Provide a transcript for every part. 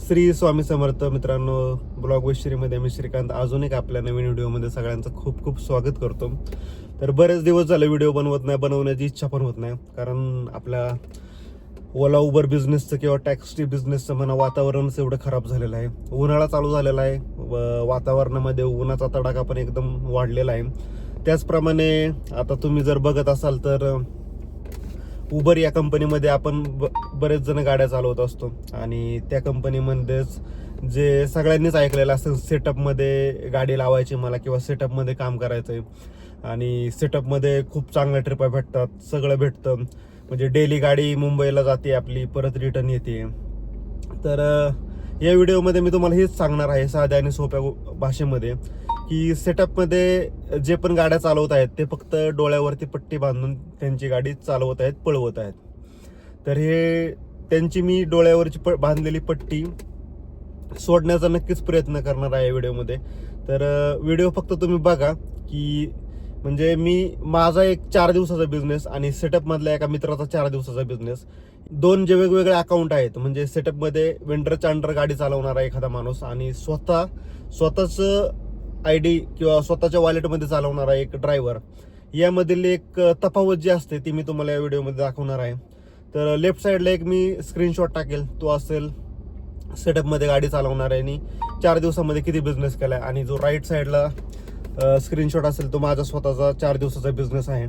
श्री स्वामी समर्थ मित्रांनो, blog with श्रीमध्ये मी श्रीकांत अजून एक आपल्या नवीन व्हिडिओमध्ये सगळ्यांचं खूप खूप स्वागत करतो. तर बरेच दिवस झाले व्हिडिओ बनवण्याची इच्छा पण होत नाही, कारण आपल्या ओला उबर बिझनेसचं किंवा टॅक्सी बिझनेसचं म्हणा वातावरणच एवढं खराब झालेलं आहे. उन्हाळा चालू झालेला आहे, वातावरणामध्ये उन्हाचा तडाखा पण एकदम वाढलेला आहे. त्याचप्रमाणे आता तुम्ही जर बघत असाल तर उबर या कंपनीमध्ये आपण बरेच जण गाड्या चालवत असतो आणि त्या कंपनीमध्येच जे सगळ्यांनीच ऐकलेलं असतं, सेटअपमध्ये गाडी लावायची मला किंवा सेटअपमध्ये काम करायचं आहे आणि सेटअपमध्ये खूप चांगल्या ट्रिपा भेटतात, सगळं भेटतं. म्हणजे डेली गाडी मुंबईला जाते आपली, परत रिटर्न येते. तर या व्हिडिओमध्ये मी तुम्हाला हेच सांगणार आहे साध्या आणि सोप्या भाषेमध्ये की सेटअपमध्ये जे पण गाड्या चालवत आहेत ते फक्त डोळ्यावरती पट्टी बांधून त्यांची गाडी चालवत आहेत, पळवत आहेत. तर हे त्यांची मी डोळ्यावरची बांधलेली पट्टी सोडण्याचा नक्कीच प्रयत्न करणार आहे व्हिडिओमध्ये. तर व्हिडिओ फक्त तुम्ही बघा की म्हणजे माझा एक 4 दिवसाचा बिझनेस आणि सेटअपमधल्या एका मित्राचा 4 दिवसाचा बिझनेस, दोन जे वेगवेगळे अकाउंट आहेत. म्हणजे सेटअपमध्ये वेंडरच्या अंडर गाडी चालवणारा एखादा माणूस आणि स्वतःच ID किंवा स्वतःच्या वॉलेटमध्ये चालवणारा एक ड्रायव्हर, यामधील एक तफावत जी असते ती मी तुम्हाला या व्हिडिओमध्ये दाखवणार आहे. तर लेफ्ट साईडला एक मी स्क्रीनशॉट टाकेल, तो असेल सेटअपमध्ये गाडी चालवणाऱ्याने 4 दिवसामध्ये किती बिझनेस केला आहे, आणि जो राईट साईडला स्क्रीनशॉट असेल तो माझा स्वतःचा 4 दिवसाचा बिझनेस आहे.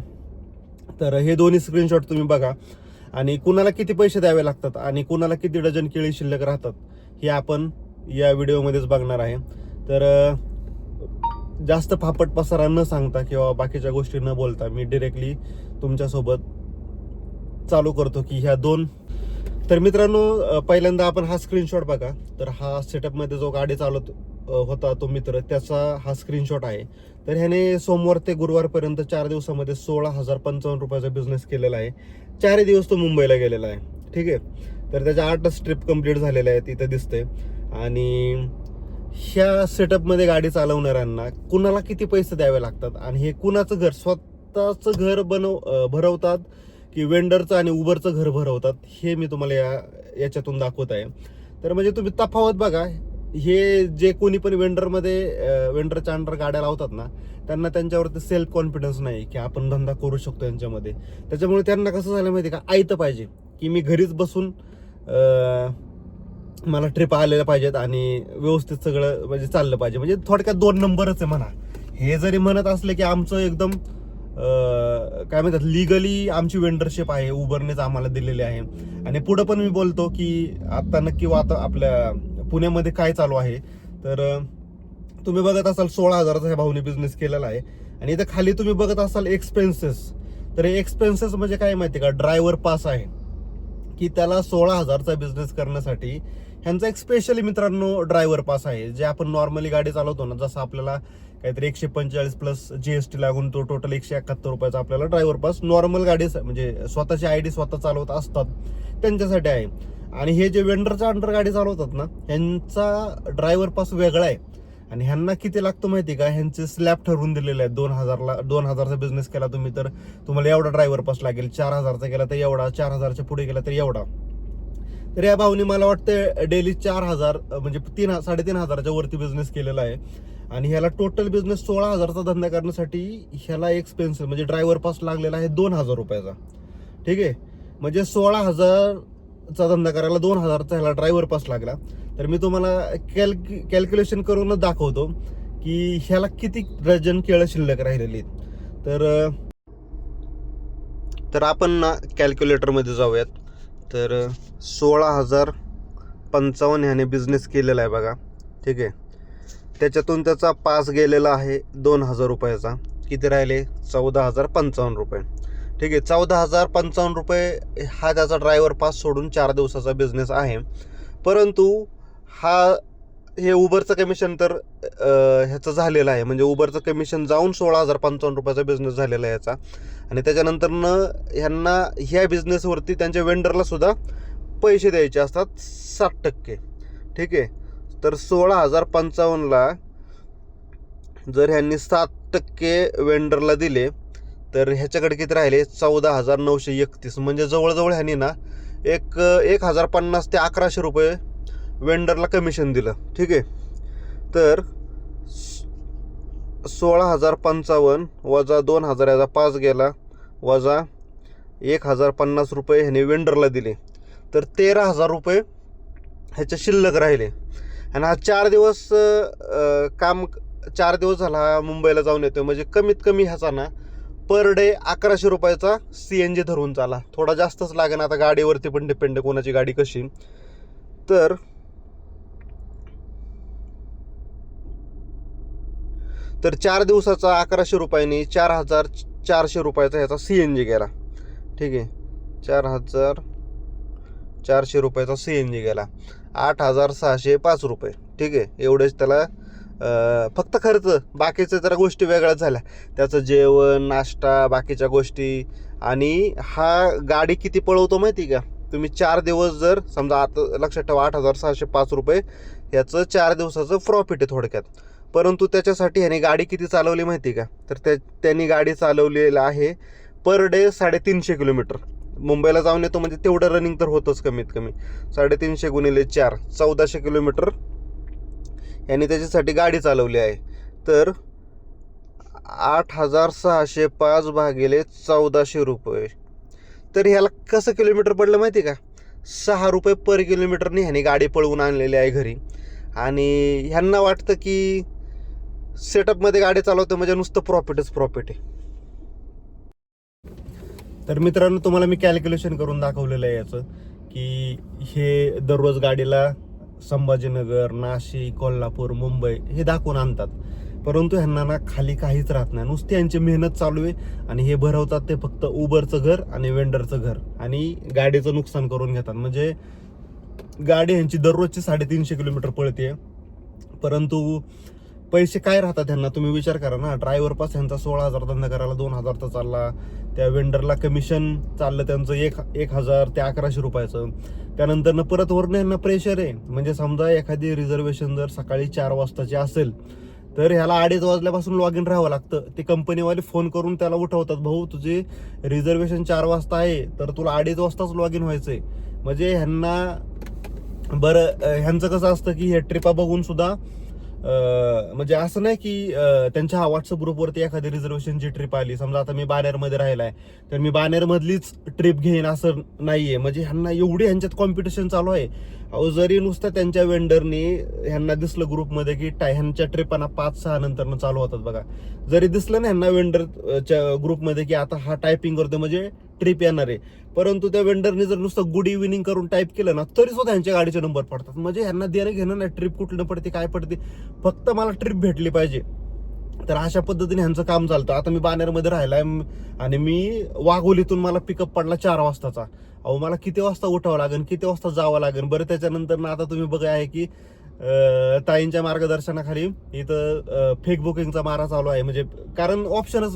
तर हे दोन्ही स्क्रीनशॉट तुम्ही बघा आणि कुणाला किती पैसे द्यावे लागतात आणि कुणाला किती डझन केळी शिल्लक राहतात हे आपण या व्हिडिओमध्येच बघणार आहे. तर जास्त फापट पसारा न सांगता किंवा बाकीच्या गोष्टी न बोलता मी डिरेक्टली तुमच्यासोबत चालू करतो की ह्या दोन. तर मित्रांनो, पहिल्यांदा आपण हा स्क्रीनशॉट बघा. तर हा सेटअपमध्ये जो गाडी चालवत होता तो मित्र, त्याचा हा स्क्रीनशॉट आहे. तर ह्याने सोमवार ते गुरुवारपर्यंत 4 दिवसामध्ये 16,055 रुपयाचा बिझनेस केलेला आहे. 4 दिवस तो मुंबईला गेलेला आहे. ठीक आहे. तर त्याच्या 8 ट्रिप कंप्लीट झालेल्या आहेत, इथं दिसतंय. आणि ह्या सेटअपमध्ये गाडी चालवणाऱ्यांना कुणाला किती पैसे द्यावे लागतात आणि हे कुणाचं घर, स्वतःचं घर भरवतात की वेंडरचं आणि उबरचं घर भरवतात, हे मी तुम्हाला याच्यातून दाखवत आहे. तर म्हणजे तुम्ही तफावत बघा. हे जे कोणी पण वेंडरच्या अंडर गाड्या लावतात ना, त्यांना त्यांच्यावरती सेल्फ कॉन्फिडन्स नाही की आपण धंदा करू शकतो यांच्यामध्ये. त्याच्यामुळे त्यांना कसं झालं माहिती का, ऐतं पाहिजे की मी घरीच बसून मला ट्रिप आलेल्या पाहिजेत आणि व्यवस्थित सगळं म्हणजे चाललं पाहिजे. म्हणजे थोडक्यात 2 नंबरच आहे म्हणा. हे जरी म्हणत असले की आमचं एकदम काय म्हणतात, लिगली आमची वेंडरशिप आहे, उबरनेच आम्हाला दिलेली आहे. आणि पुढं पण मी बोलतो की आता नक्की आपल्या पुण्यामध्ये काय चालू आहे. तर तुम्ही बघत असाल 16,000चा ह्या भाऊने बिझनेस केलेला आहे. आणि इथं खाली तुम्ही बघत असाल एक्सपेन्सेस. तर हे एक्सपेन्सेस म्हणजे काय माहिती का, ड्रायव्हर पास आहे की त्याला 16,000चा बिझनेस करण्यासाठी ह्यांचा एक स्पेशली मित्रांनो ड्रायव्हर पास आहे. जे आपण नॉर्मली गाडी चालवतो ना, जसं आपल्याला काहीतरी 145 प्लस GST लागून तो टोटल 171 रुपयाचा आपल्याला ड्रायव्हर पास नॉर्मल गाडी म्हणजे स्वतःची ID स्वतः चालवत असतात त्यांच्यासाठी आहे. आणि हे जे वेंडरच्या अंडर गाडी चालवतात ना, ह्यांचा ड्रायव्हर पास वेगळा आहे. आणि ह्यांना किती लागतो माहिती का, ह्यांचे स्लॅब ठरवून दिलेले आहेत. 2,000चा बिझनेस केला तुम्ही तर तुम्हाला एवढा ड्रायव्हर पास लागेल, 4,000चा केला तर एवढा, 4,000च्या पुढे गेला तर एवढा. तर या भाऊनी मला वाटतं डेली 4,000 म्हणजे 3,500च्या वरती बिझनेस केलेला आहे. आणि ह्याला टोटल बिझनेस 16,000चा धंदा करण्यासाठी ह्याला एक्सपेन्सिव्ह म्हणजे ड्रायव्हर पास लागलेला आहे 2,000 रुपयाचा. ठीक आहे. म्हणजे 16,000चा धंदा करायला 2,000चा ह्याला ड्रायव्हर पास लागला. तर मी तुम्हाला कॅल्क्युलेशन करूनच दाखवतो की ह्याला किती डझन केळं शिल्लक राहिलेली आहेत. तर आपण ना कॅल्क्युलेटरमध्ये जाऊयात. तर 16,055 ह्याने बिझनेस केलेला आहे बघा. ठीक आहे. त्याच्यातून त्याचा पास गेलेला आहे 2,000 रुपयाचा. किती राहिले, 14,055 रुपये. ठीक आहे. 14,055 रुपये हा त्याचा ड्रायव्हर पास सोडून 4 दिवसाचा बिझनेस आहे. परंतु हे उबरचं कमिशन तर ह्याचं झालेलं आहे. म्हणजे उबरचं कमिशन जाऊन 16,055 रुपयाचा बिझनेस झालेला आहे याचा. आणि त्याच्यानंतरनं ह्यांना ह्या बिझनेसवरती त्यांच्या वेंडरला सुद्धा पैसे द्यायचे असतात 60%. ठीक आहे. तर 16,055ला जर ह्यांनी 7% वेंडरला दिले तर ह्याच्याकडे किती राहिले, 14,931. म्हणजे जवळजवळ ह्यांनी ना 1,050 ते 1,100 रुपये वेंडरला कमिशन दिलं. ठीक आहे, तर 16,055 वजा 2,000 याचा 5 गेला, वजा 1,050 रुपये ह्याने वेंडरला दिले, तर 13,000 रुपये ह्याच्या शिल्लक राहिले. आणि हा 4 दिवस काम 4 दिवस झाला हा मुंबईला जाऊन येतो. म्हणजे कमीत कमी ह्याचा ना पर डे 1100 रुपयाचा CNG धरून चाला. थोडा जास्तच लागेल, आता गाडीवरती पण डिपेंड आहे कोणाची गाडी कशी. तर 4 दिवसाचा 1100 रुपयांनी 4,400 रुपयाचा ह्याचा CNG गेला. ठीक आहे, 4,400 रुपयाचा CNG गेला, 8,605 रुपये. ठीक आहे, एवढेच त्याला फक्त खर्च. बाकीच्या जरा गोष्टी वेगळ्याच झाल्या, त्याचं जेवण, नाश्ता, बाकीच्या गोष्टी. आणि हा गाडी किती पळवतो माहिती का तुम्ही? 4 दिवस जर समजा, आता लक्षात ठेवा 8,605 रुपये याचं 4 दिवसाचं प्रॉफिट आहे थोडक्यात. परंतु त्याच्यासाठी ह्याने गाडी किती चालवली माहिती का? तर त्यांनी गाडी चालवलेलं आहे पर डे 350 किलोमीटर. मुंबईला जाऊन येतो म्हणजे तेवढं रनिंग तर होतंच कमीत कमी. 350 गुणिले 4 1400 किलोमीटर यांनी त्याच्यासाठी गाडी चालवली आहे. तर 8,605 भागिले 1400 रुपये, तर ह्याला कसं किलोमीटर पडलं माहिती का? 6 रुपये पर किलोमीटरने ह्याने गाडी पळवून आणलेली आहे घरी. आणि ह्यांना वाटतं की सेटअपमध्ये गाडी चालवतं म्हणजे नुसतं प्रॉफिटच प्रॉफिट आहे. तर मित्रांनो, तुम्हाला मी कॅल्क्युलेशन करून दाखवलेलं आहे याचं, की हे दररोज गाडीला संभाजीनगर, नाशिक, कोल्हापूर, मुंबई हे दाखवून आणतात. परंतु ह्यांना ना खाली काहीच राहत नाही, नुसती यांची मेहनत चालू आहे. आणि हे भरवतात ते फक्त उबरचं घर आणि वेंडरचं घर, आणि गाडीचं नुकसान करून घेतात. म्हणजे गाडी ह्यांची दररोजची 350 किलोमीटर पळते, परंतु पैसे काय राहतात ह्यांना तुम्ही विचार करा ना. ड्रायव्हर पास ह्यांचा 16,000 धंदा करायला 2,000 तर चालला. त्या वेंडरला कमिशन चाललं त्यांचं 1,000 ते 1100 रुपयाचं. त्यानंतर परत वरनं ह्यांना प्रेशर आहे. म्हणजे समजा एखादी रिझर्वेशन जर सकाळी 4 वाजताची असेल, तर ह्याला 2:30 वाजल्यापासून लॉग इन राहावं लागतं. ते कंपनीवाले फोन करून त्याला उठवतात, भाऊ तुझे रिझर्वेशन 4 वाजता आहे, तर तुला 2:30 वाजताच लॉग इन व्हायचंय. म्हणजे ह्यांना ह्यांचं कसं असतं की हे ट्रिपा बघून सुद्धा म्हणजे असं नाही की त्यांच्या व्हॉट्सअप ग्रुपवरती एखादी रिझर्वेशनची ट्रिप आली, समजा आता मी बाणेरमध्ये राहिलाय तर मी बाणेरमधलीच ट्रिप घेईन असं नाहीये. म्हणजे ह्यांना एवढी ह्यांच्यात कॉम्पिटिशन चालू आहे. अहो, जरी नुसतं त्यांच्या वेंडरनी ह्यांना दिसलं ग्रुपमध्ये की ह्यांच्या ट्रिपांना 5-6 नंतर चालू होतात बघा, जरी दिसलं ना ह्यांना वेंडरच्या ग्रुपमध्ये की आता हा टायपिंग करतो म्हणजे ट्रिप येणार आहे, परंतु त्या वेंडरने जर नुसतं गुड इव्हिनिंग करून टाईप केलं ना तरी सुद्धा ह्यांच्या गाडीचे नंबर पडतात. म्हणजे ह्यांना देणं घेणं नाही, ट्रिप कुठलं पडते काय पडते, फक्त मला ट्रिप भेटली पाहिजे. तर अशा पद्धतीने ह्यांचं काम चालतं. आता मी बाणेरमध्ये राहिलाय आणि मी वाघोलीतून मला पिकअप पडला 4 वाजताचा. अहो, मला किती वाजता उठावं लागेल, किती वाजता जावं लागेल बरं. त्याच्यानंतर ना आता तुम्ही बघा आहे की ताईंच्या मार्गदर्शनाखाली इथं फेक बुकिंगचा मारा चालू आहे. म्हणजे कारण ऑप्शनच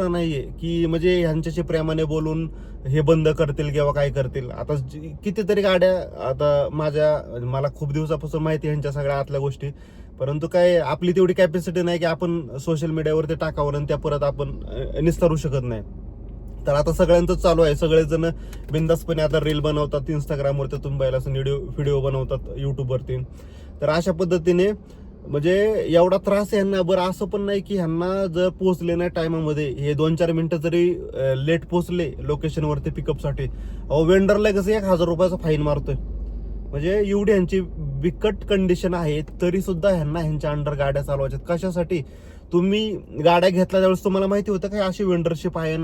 नाहीये की म्हणजे ह्यांच्याशी प्रेमाने बोलून हे बंद करतील किंवा काय करतील. आता कितीतरी गाड्या, आता मला खूप दिवसापासून माहिती ह्यांच्या सगळ्या आतल्या गोष्टी, परंतु काय आपली तेवढी कॅपॅसिटी नाही की आपण सोशल मीडियावरती टाकावं आणि त्या परत आपण निस्तारू शकत नाही. तर आता सगळ्यांचंच चालू आहे, सगळेजण बिंदासपणे आता रील बनवतात इंस्टाग्रामवरती, तुम्ही पाहिलं असं व्हिडिओ बनवतात युट्यूबवरती. तर अशा पद्धतीने म्हणजे एवढा त्रास आहे ह्यांना. बरं, असं पण नाही की ह्यांना जर पोहोचले नाही टायमामध्ये, हे 2-4 मिनिटं जरी लेट पोहोचले लोकेशनवरती पिकअपसाठी, अहो वेंडरला कसं 1,000 रुपयाचा फाईन मारतोय. म्हणजे एवढी ह्यांची बिकट कंडिशन आहे, तरी सुद्धा ह्यांना ह्यांच्या अंडर गाड्या चालवायच्यात. कशासाठी? तुम्ही गाड्या घेतल्या त्यावेळेस तुम्हाला माहिती होतं काय अशी वेंडरशिप आहे,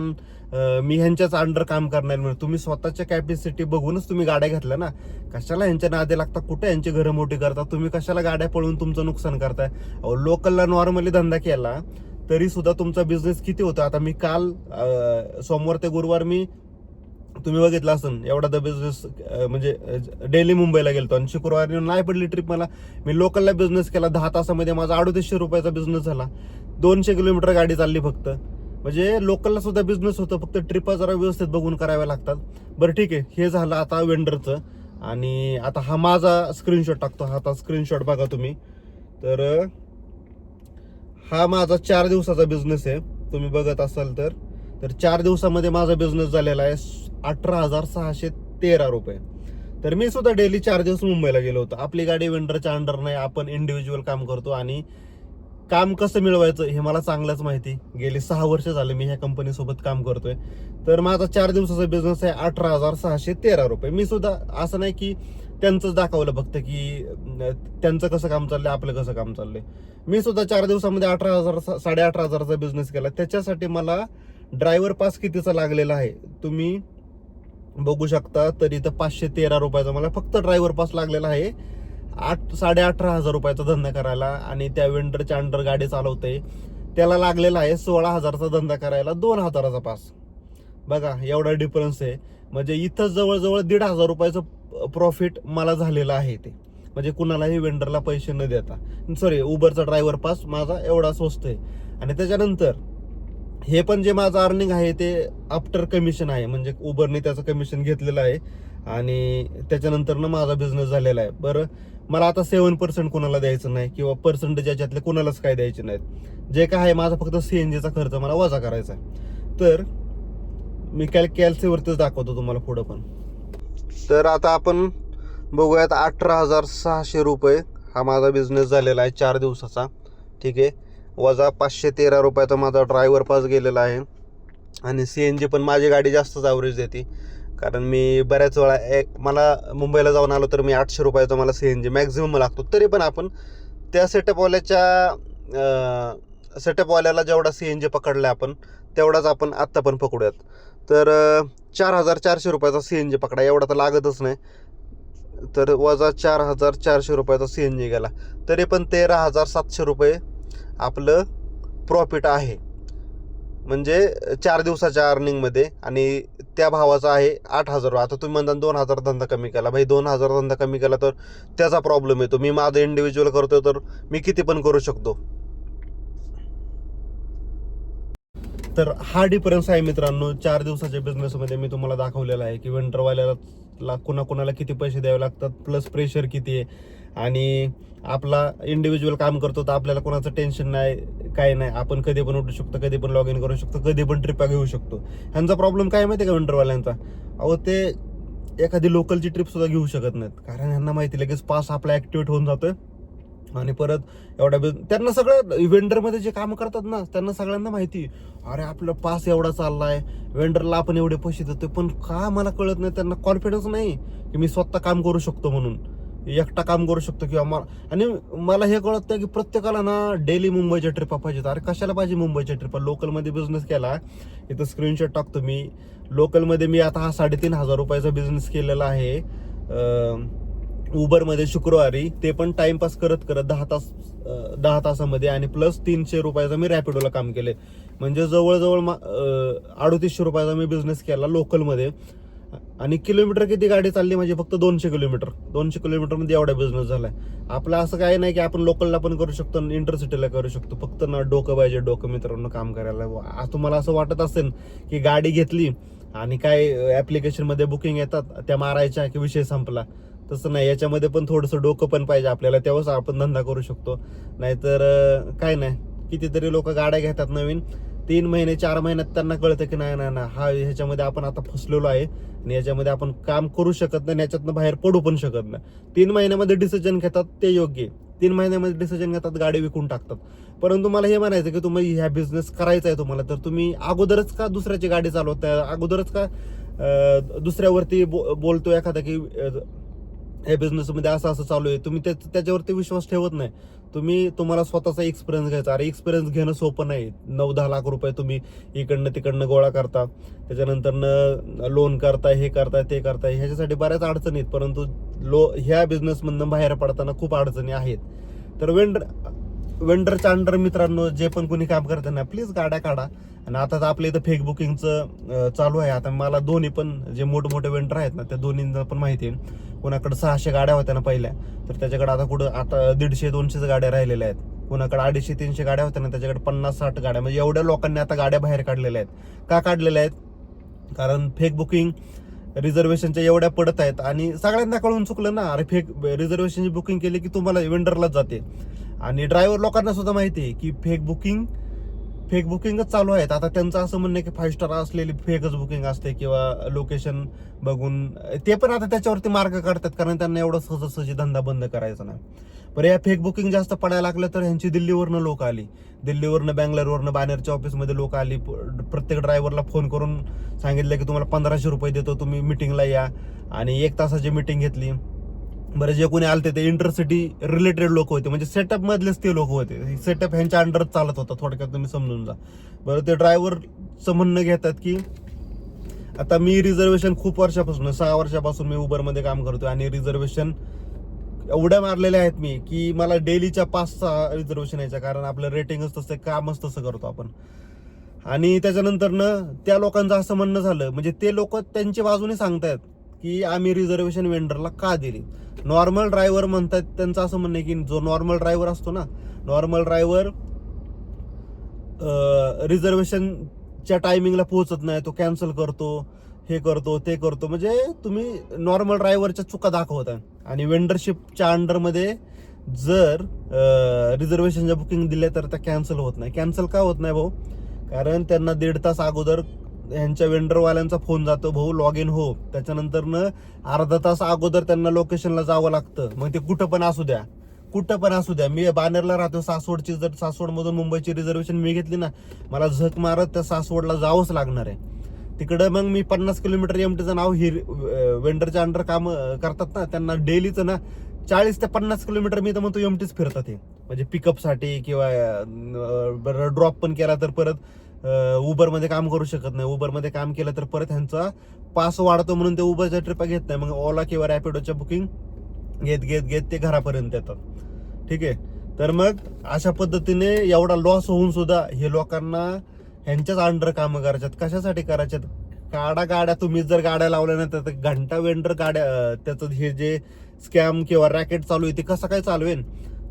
मी ह्यांच्याच अंडर काम करणार म्हणून? तुम्ही स्वतःच्या कॅपॅसिटी बघूनच तुम्ही गाड्या घेतल्या ना. कशाला ह्यांच्या नादे लागता, कुठे यांची घरं मोठी करता तुम्ही, कशाला गाड्या पळून तुमचं नुकसान करताय? अहो, लोकलला नॉर्मली धंदा केला तरी सुद्धा तुमचा बिझनेस किती होता. आता मी काल सोमवार ते गुरुवार तुम्ही बघितलं असेल एवढा द बिझनेस, म्हणजे डेली मुंबईला गेलतो आणि शुक्रवारी नाही पडली ट्रिप मला. मी लोकलला बिझनेस केला, 10 तासामध्ये माझा 3800 रुपयाचा बिझनेस झाला. 200 किलोमीटर गाडी चालली फक्त. म्हणजे लोकलला सुद्धा बिझनेस होतं, फक्त ट्रिपा जरा व्यवस्थित बघून कराव्या लागतात. बरं ठीक आहे, हे झालं आता वेंडरचं. आणि आता हा माझा स्क्रीनशॉट टाकतो. हा आता स्क्रीनशॉट बघा तुम्ही. तर हा माझा 4 दिवसाचा बिझनेस आहे, तुम्ही बघत असाल तर. 4 दिवसामध्ये माझा बिझनेस झालेला आहे 18,613 रुपये. तर मी सुद्धा डेली 4 दिवस मुंबईला गेलो होतो. आपली गाडी वेंडरच्या अंडर नाही, आपण इंडिव्हिज्युअल काम करतो आणि काम कसं मिळवायचं हे मला चांगलंच माहिती. गेली 6 वर्ष झाले मी ह्या कंपनीसोबत काम करतोय. तर माझा 4 दिवसाचा बिझनेस आहे 18,613 रुपये. मी सुद्धा असं नाही की त्यांचंच दाखवलं फक्त की त्यांचं कसं काम चाललंय आपलं कसं काम चाललंय. मी सुद्धा 4 दिवसामध्ये 18,000 18,500चा बिझनेस केला. त्याच्यासाठी मला ड्रायव्हर पास कितीचा लागलेला आहे तुम्ही बघू शकता. तर इथं 513 रुपयाचा मला फक्त ड्रायव्हर पास लागलेला आहे 18,500 रुपयाचा धंदा करायला. आणि त्या वेंडरच्या अंडर गाडी चालवते त्याला लागलेला आहे 16,000चा धंदा करायला 2,000चा पास. बघा एवढा डिफरन्स आहे. म्हणजे इथं जवळजवळ 1,500 रुपयाचं प्रॉफिट मला झालेलं आहे. ते म्हणजे कुणालाही वेंडरला पैसे न देता. सॉरी, उबरचा ड्रायव्हर पास माझा एवढा स्वस्त आहे. आणि त्याच्यानंतर हे पण जे माझं अर्निंग आहे ते आफ्टर कमिशन आहे. म्हणजे उबरने त्याचं कमिशन घेतलेलं आहे आणि त्याच्यानंतरनं माझा बिझनेस झालेला आहे. बरं, मला आता 7% कुणाला द्यायचं नाही किंवा पर्सेंटेज याच्यातले कुणालाच काय द्यायचे नाहीत. जे काय आहे माझा फक्त CNGचा खर्च मला वजा करायचा आहे. तर मी कॅल्सीवरतीच दाखवतो तुम्हाला पुढं पण. तर आता आपण बघूयात 18,600 रुपये हा माझा बिझनेस झालेला आहे 4 दिवसाचा. ठीक आहे, वजा 513 रुपयाचा माझा ड्रायव्हर पास गेलेला आहे. आणि CNG पण माझी गाडी जास्तच ॲव्हरेज देते. कारण मी बऱ्याच वेळा मला मुंबईला जाऊन आलो तर मी 800 रुपयाचा मला CNG मॅक्झिमम लागतो. तरी पण आपण त्या सेटअपवाल्याला जेवढा CNG पकडला आपण तेवढाच आपण आत्ता पण पकडूयात. तर 4,400 रुपयाचा CNG पकडा, एवढा तर लागतच नाही. तर वजा 4,400 रुपयाचा CNG गेला. तरी पण 13,700 रुपये आपलं प्रॉफिट आहे. म्हणजे 4 दिवसाच्या अर्निंगमध्ये. आणि त्या भावाचा आहे 8,000. आता तुम्ही म्हणता 2,000 धंदा कमी केला. भाई 2,000 धंदा कमी केला तर त्याचा प्रॉब्लेम येतो. मी माझं इंडिव्हिज्युअल करतोय तर मी किती पण करू शकतो. तर हा डिफरन्स आहे मित्रांनो 4 दिवसाच्या बिझनेसमध्ये. मी तुम्हाला दाखवलेला आहे की वेंडरवाल्याला कुणाला किती पैसे द्यावे लागतात, प्लस प्रेशर किती आहे. आणि आपला इंडिव्हिज्युअल काम करतो तर आपल्याला कोणाचं टेन्शन नाही, काय नाही. आपण कधी पण उठू शकतो, कधी पण लॉग इन करू शकतो, कधी पण ट्रिपा घेऊ शकतो. ह्यांचा प्रॉब्लेम काय माहिती आहे का वेंडरवाल्यांचा? अहो, ते एखादी लोकलची ट्रिपसुद्धा घेऊ शकत नाहीत. कारण ह्यांना माहिती लगेच पास आपला ॲक्टिवेट होऊन जातोय. आणि परत एवढा त्यांना सगळं वेंडरमध्ये जे काम करतात ना त्यांना सगळ्यांना माहिती, अरे आपलं पास एवढा चाललाय, वेंडरला आपण एवढे पैसे देतोय. पण का मला कळत नाही, त्यांना कॉन्फिडन्स नाही की मी स्वतः काम करू शकतो म्हणून, एकटा काम करू शकतो किंवा आणि मला हे कळत नाही की प्रत्येकाला ना डेली मुंबईच्या ट्रिपा पाहिजेत. अरे कशाला पाहिजे मुंबईच्या ट्रिपा? लोकलमध्ये बिझनेस केला, इथं स्क्रीनशॉट टाकतो मी. लोकलमध्ये मी आता हा 3,500 रुपयाचा बिझनेस केलेला आहे उबरमध्ये शुक्रवारी. ते पण टाइमपास करत करत 10 तासामध्ये. आणि प्लस 300 रुपयाचा मी रॅपिडोला काम केले. म्हणजे जवळजवळ 3,800 रुपयाचा मी बिझनेस केला लोकलमध्ये. आणि किलोमीटर किती गाडी चालली माझी? फक्त 200 किलोमीटर. 200 किलोमीटरमध्ये एवढा बिझनेस झालाय आपला. असं काही नाही की आपण लोकलला पण करू शकतो, इंटरसिटीला करू शकतो. फक्त ना डोकं पाहिजे, डोकं मित्रांनो काम करायला. तुम्हाला असं वाटत असेल की गाडी घेतली आणि काय ॲप्लिकेशनमध्ये बुकिंग येतात त्या मारायच्या की विषय संपला. तसं नाही, याच्यामध्ये पण थोडंसं डोकं पण पाहिजे आपल्याला, तेव्हाच आपण धंदा करू शकतो. नाहीतर काय नाही, कितीतरी लोक गाड्या घेतात नवीन, 3 महिने 4 महिन्यात त्यांना कळतं की नाही नाही हा ह्याच्यामध्ये आपण आता फसलेलो आहे आणि याच्यामध्ये आपण काम करू शकत नाही, याच्यातनं बाहेर पडू पण शकत नाही. 3 महिन्यामध्ये डिसिजन घेतात ते योग्य. 3 महिन्यामध्ये डिसिजन घेतात, गाडी विकून टाकतात. परंतु मला हे म्हणायचं की तुम्ही ह्या बिझनेस करायचा आहे तुम्हाला, तर तुम्ही अगोदरच का दुसऱ्याची गाडी चालवताय? अगोदरच का दुसऱ्यावरती बोलतो एखादा की ह्या बिझनेसमध्ये असं असं चालू आहे? तुम्ही त्याच्यावरती विश्वास ठेवत नाही. तुम्हाला स्वतःचा एक्सपिरियन्स घ्यायचा. अरे एक्सपिरियन्स घेणं सोपं नाही. 9-10 लाख रुपये तुम्ही इकडनं तिकडनं गोळा करता, त्याच्यानंतर लोन करताय, हे करताय ते करताय, ह्याच्यासाठी बऱ्याच अडचणी आहेत. परंतु ह्या बिझनेसमधनं बाहेर पडताना खूप अडचणी आहेत. तर वेंडरच्या अंडर मित्रांनो जे पण कोणी काम करतं ना, प्लीज गाड्या काढा. आणि आता तर आपल्या इथं फेक बुकिंगचं चालू आहे. आता मला दोन्ही पण जे मोठमोठे वेंडर आहेत ना त्या दोन्हींना पण माहिती आहे. कोणाकडे 600 गाड्या होत्या ना पहिल्या, तर त्याच्याकडे आता कुठं आता 150-200 गाड्या राहिलेल्या आहेत. कोणाकडे 250-300 गाड्या होत्या ना त्याच्याकडे 50-60 गाड्या. म्हणजे एवढ्या लोकांनी आता गाड्या बाहेर काढलेल्या आहेत. का काढलेल्या आहेत? कारण फेक बुकिंग रिझर्वेशनच्या एवढ्या पडत आहेत. आणि सगळ्यांना कळून चुकलं ना, अरे फेक रिझर्वेशनची बुकिंग केली की तुम्हाला वेंडरलाच जाते. आणि ड्रायव्हर लोकांना सुद्धा माहिती आहे की फेक फेक बुकिंगच चालू आहेत. आता त्यांचं असं म्हणणं आहे की 5 स्टार असलेली फेकच बुकिंग असते किंवा लोकेशन बघून ते पण आता त्याच्यावरती मार्ग काढतात, कारण त्यांना एवढं सहजासहजी धंदा बंद करायचा नाही. पण या फेक बुकिंग जास्त पडायला लागलं तर ह्यांची दिल्लीवरनं लोक आली, दिल्लीवरनं बँगलोरवरनं बाणेरच्या ऑफिसमध्ये लोक आली. प्रत्येक ड्रायव्हरला फोन करून सांगितलं की तुम्हाला 1500 रुपये देतो, तुम्ही मिटिंगला या. आणि 1 तासाची मिटिंग घेतली. बरं, जे कोणी आलते ते इंटरसिटी रिलेटेड लोक होते, म्हणजे सेटअप मधलेच ते लोक होते. सेटअप ह्यांच्या अंडरच चालत होता, थोडक्यात तुम्ही समजून जा. बरं, ते ड्रायव्हरचं म्हणणं घेतात की आता मी रिझर्वेशन खूप वर्षापासून 6 वर्षापासून मी उबरमध्ये काम करतोय आणि रिझर्वेशन एवढ्या मारलेल्या आहेत मी की मला डेलीच्या 5-6 रिझर्वेशन यायच्या, कारण आपलं रेटिंगच तसं, कामच तसं करतो आपण. आणि त्याच्यानंतर त्या लोकांचं असं म्हणणं झालं, म्हणजे ते लोक त्यांच्या बाजूने सांगतायत की आम्ही रिझर्वेशन वेंडरला का दिली. नॉर्मल ड्रायव्हर म्हणतात, त्यांचं असं म्हणणं आहे की जो नॉर्मल ड्रायव्हर असतो ना, नॉर्मल ड्रायव्हर रिझर्वेशनच्या टायमिंगला पोहोचत नाही, तो कॅन्सल करतो, हे करतो ते करतो. म्हणजे तुम्ही नॉर्मल ड्रायव्हरच्या चुका दाखवताय. आणि वेंडरशिपच्या अंडरमध्ये जर रिझर्वेशनच्या बुकिंग दिल्या तर त्या कॅन्सल होत नाही. कॅन्सल का होत नाही भाऊ? कारण त्यांना 1.5 तास अगोदर ह्यांच्या वेंडरवाल्यांचा फोन जातो, भाऊ लॉग इन हो. त्याच्यानंतर अर्धा तास अगोदर त्यांना लोकेशनला जावं लागतं. मग ते कुठं पण असू द्या. मी बाणेरला राहतो, सासवडची जर सासवडमधून मुंबईची रिझर्वेशन मी घेतली ना, मला झक मारत त्या सासवडला जावंच लागणार आहे. तिकडं मग मी 50 किलोमीटर एमटीचं नाव ही वेंडरच्या अंडर काम करतात ना, त्यांना डेलीचं ना 40 ते 50 किलोमीटर मी तर म्हणतो एमटीच फिरतात हे, म्हणजे पिकअपसाठी किंवा ड्रॉप पण केला तर परत उबरमध्ये काम करू शकत नाही. उबरमध्ये काम केलं तर परत ह्यांचा पास वाढतो म्हणून ते उबरच्या ट्रिपा घेत नाही. मग ओला किंवा रॅपिडोच्या बुकिंग घेत ते घरापर्यंत येतात. ठीक आहे. तर मग अशा पद्धतीने एवढा लॉस होऊन सुद्धा हे लोकांना ह्यांच्याच अंडर कामं करायच्यात. कशासाठी करायच्यात? गाड्या तुम्ही जर गाड्या लावल्या नाही तर घंटा वेंडर गाड्या त्याचं हे जे स्कॅम किंवा रॅकेट चालू आहे ते कसं काय चालवेन?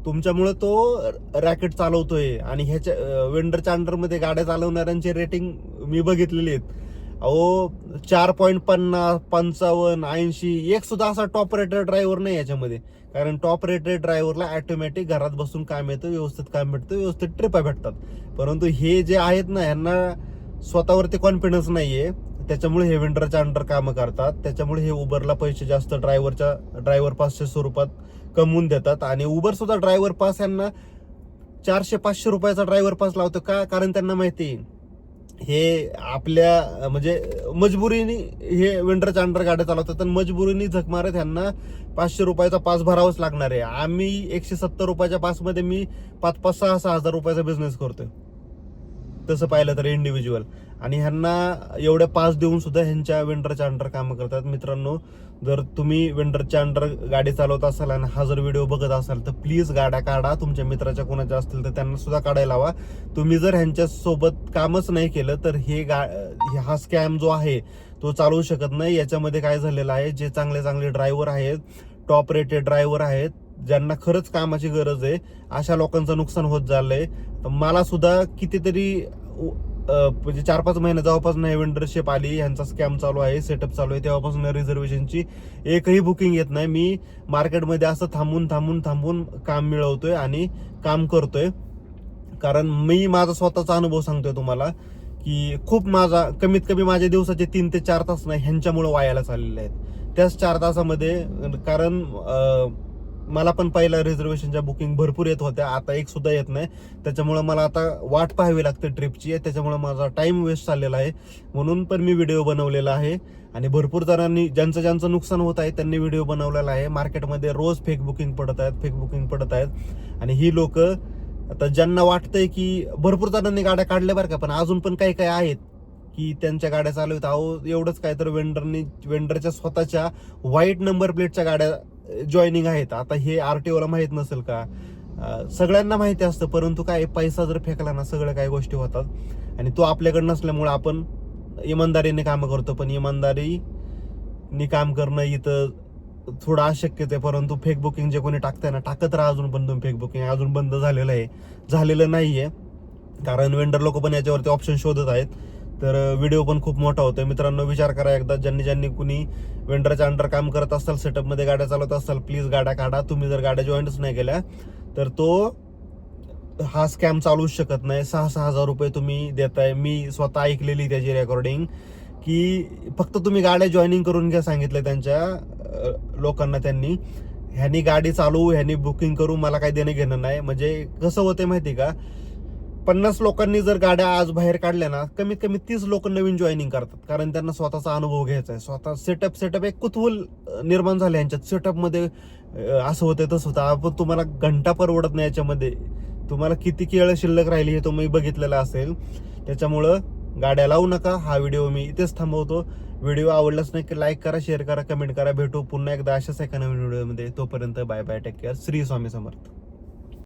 तुमच्यामुळे तो रॅकेट चालवतोय. आणि ह्याच्या वेंडरच्या अंडरमध्ये गाड्या चालवणाऱ्यांची रेटिंग मी बघितलेली आहेत. अहो 4.50, 55, 80, एक सुद्धा असा टॉप रेटेड ड्रायव्हर नाही याच्यामध्ये. कारण टॉप रेटेड ड्रायव्हरला ऑटोमॅटिक घरात बसून काम येतं, व्यवस्थित काम भेटतं, व्यवस्थित ट्रिपा भेटतात. परंतु हे जे आहेत ना, ह्यांना स्वतःवरती कॉन्फिडन्स नाहीये, त्याच्यामुळे हे वेंडरच्या अंडर कामं करतात. त्याच्यामुळे हे उबरला पैसे जास्त ड्रायव्हर पासच्या स्वरूपात कमवून देतात. आणि उबर सुद्धा ड्रायव्हर पास यांना 400-500 रुपयाचा ड्रायव्हर पास लावतो का? कारण त्यांना माहिती हे आपल्या म्हणजे मजबुरीने हे वेंडरच्या अंडर गाड्या चालवतात, आणि मजबुरीने झक मारत ह्यांना 500 रुपयाचा पास भरावाच लागणार आहे. आम्ही 170 रुपयाच्या पासमध्ये मी 5-6 हजार रुपयाचा बिझनेस करतोय तसं पाहिलं तर इंडिव्हिज्युअल. आणि ह्यांना एवढे पास देऊन सुद्धा ह्यांच्या वेंडरच्या अंडर कामं करतात. मित्रांनो, जर तुम्ही वेंडरच्या अंडर गाडी चालवत असाल आणि हा जर व्हिडिओ बघत असाल तर प्लीज गाड्या काढा. तुमच्या मित्राच्या कोणाच्या असतील तर त्यांना सुद्धा काढायला हवा. तुम्ही जर ह्यांच्या सोबत कामच नाही केलं तर हा स्कॅम जो आहे तो चालवू शकत नाही. याच्यामध्ये काय झालेलं आहे, जे चांगले ड्रायव्हर आहेत, टॉप रेटेड ड्रायव्हर आहेत, ज्यांना खरंच कामाची गरज आहे, अशा लोकांचं नुकसान होत झालंय. मला सुद्धा कितीतरी म्हणजे 4-5 महिने जवळपास वेंडरशिप आली, ह्यांचा स्कॅम चालू आहे, सेटअप चालू आहे, तेव्हापासून रिझर्वेशनची एकही बुकिंग येत नाही. मी मार्केटमध्ये असं थांबून काम मिळवतोय आणि काम करतोय. कारण मी माझा स्वतःचा अनुभव सांगतोय तुम्हाला की कमीत कमी माझ्या दिवसाचे 3 ते 4 तास नाही ह्यांच्यामुळे वायाला चाललेले आहेत. त्याच 4 तासामध्ये, कारण मला पण पहिला रिझर्वेशनच्या बुकिंग भरपूर येत होत्या, आता एक सुद्धा येत नाही. त्याच्यामुळे मला आता वाट पाहावी लागते ट्रिपची, त्याच्यामुळे माझा टाइम वेस्ट चाललेला आहे. म्हणून पण मी व्हिडिओ बनवलेला आहे. आणि भरपूर जणांनी ज्यांचं नुकसान होत आहे त्यांनी व्हिडिओ बनवलेला आहे. मार्केटमध्ये रोज फेक बुकिंग पडत आहेत. आणि ही लोक आता ज्यांना वाटतंय की भरपूर जणांनी गाड्या काढल्या बरं का, पण अजून पण काही आहेत की त्यांच्या गाड्या चालवत. अहो एवढंच काय तर वेंडरच्या स्वतःच्या व्हाईट नंबर प्लेटच्या गाड्या जॉईनिंग आहेत. आता हे आरटीओला माहित नसेल का? सगळ्यांना माहिती असतं, परंतु काय पैसा जर फेकला ना सगळ्या काही गोष्टी होतात. आणि तो आपल्याकडे नसल्यामुळे आपण इमानदारीने काम करतो, पण इमानदारीने काम करणं इथं थोडं अशक्यच आहे. परंतु फेक बुकिंग जे कोणी टाकताय ना, टाकत राहा अजून पण तुम्ही. फेक बुकिंग अजून बंद झालेलं नाहीये, कारण वेंडर लोक पण याच्यावरती ऑप्शन शोधत आहेत. तर व्हिडिओ पण खूप मोठा होतोय. मित्रांनो, विचार करा एकदा, ज्यांनी कुणी वेंडरच्या अंडर काम करत असाल, सेटअपमध्ये गाड्या चालवत असाल, प्लीज गाड्या काढा. तुम्ही जर गाड्या जॉईनच नाही केल्या तर तो हा स्कॅम चालूच शकत नाही. 6,000 रुपये तुम्ही देताय. मी स्वतः ऐकलेली त्याची रेकॉर्डिंग, की फक्त तुम्ही गाड्या जॉईनिंग करून घ्या सांगितलं त्यांच्या लोकांना. त्यांनी ह्यानी गाडी चालवू, ह्यानी बुकिंग करू, मला काही देणं घेणं नाही. म्हणजे कसं होतंय माहिती का, 50 लोकांनी जर गाड्या आज बाहेर काढल्या ना, कमीत कमी 30 लोक नवीन जॉईनिंग करतात. कारण त्यांना स्वतःचा अनुभव घ्यायचा आहे. स्वतः सेटअप एक कुतूहल निर्माण झालं यांच्यात. सेटअपमध्ये असं होतंय तसं होतं. आपण तुम्हाला घंटा परवडत नाही याच्यामध्ये. तुम्हाला किती केळ शिल्लक राहिली हे तुम्ही बघितलेलं असेल. त्याच्यामुळं गाड्या लावू नका. हा व्हिडिओ मी इथेच थांबवतो. व्हिडिओ आवडलाच नाही की लाईक करा, शेअर करा, कमेंट करा. भेटू पुन्हा एकदा अशाच एका नवीन व्हिडिओमध्ये. तोपर्यंत bye bye, take care. Shri Swami समर्थ.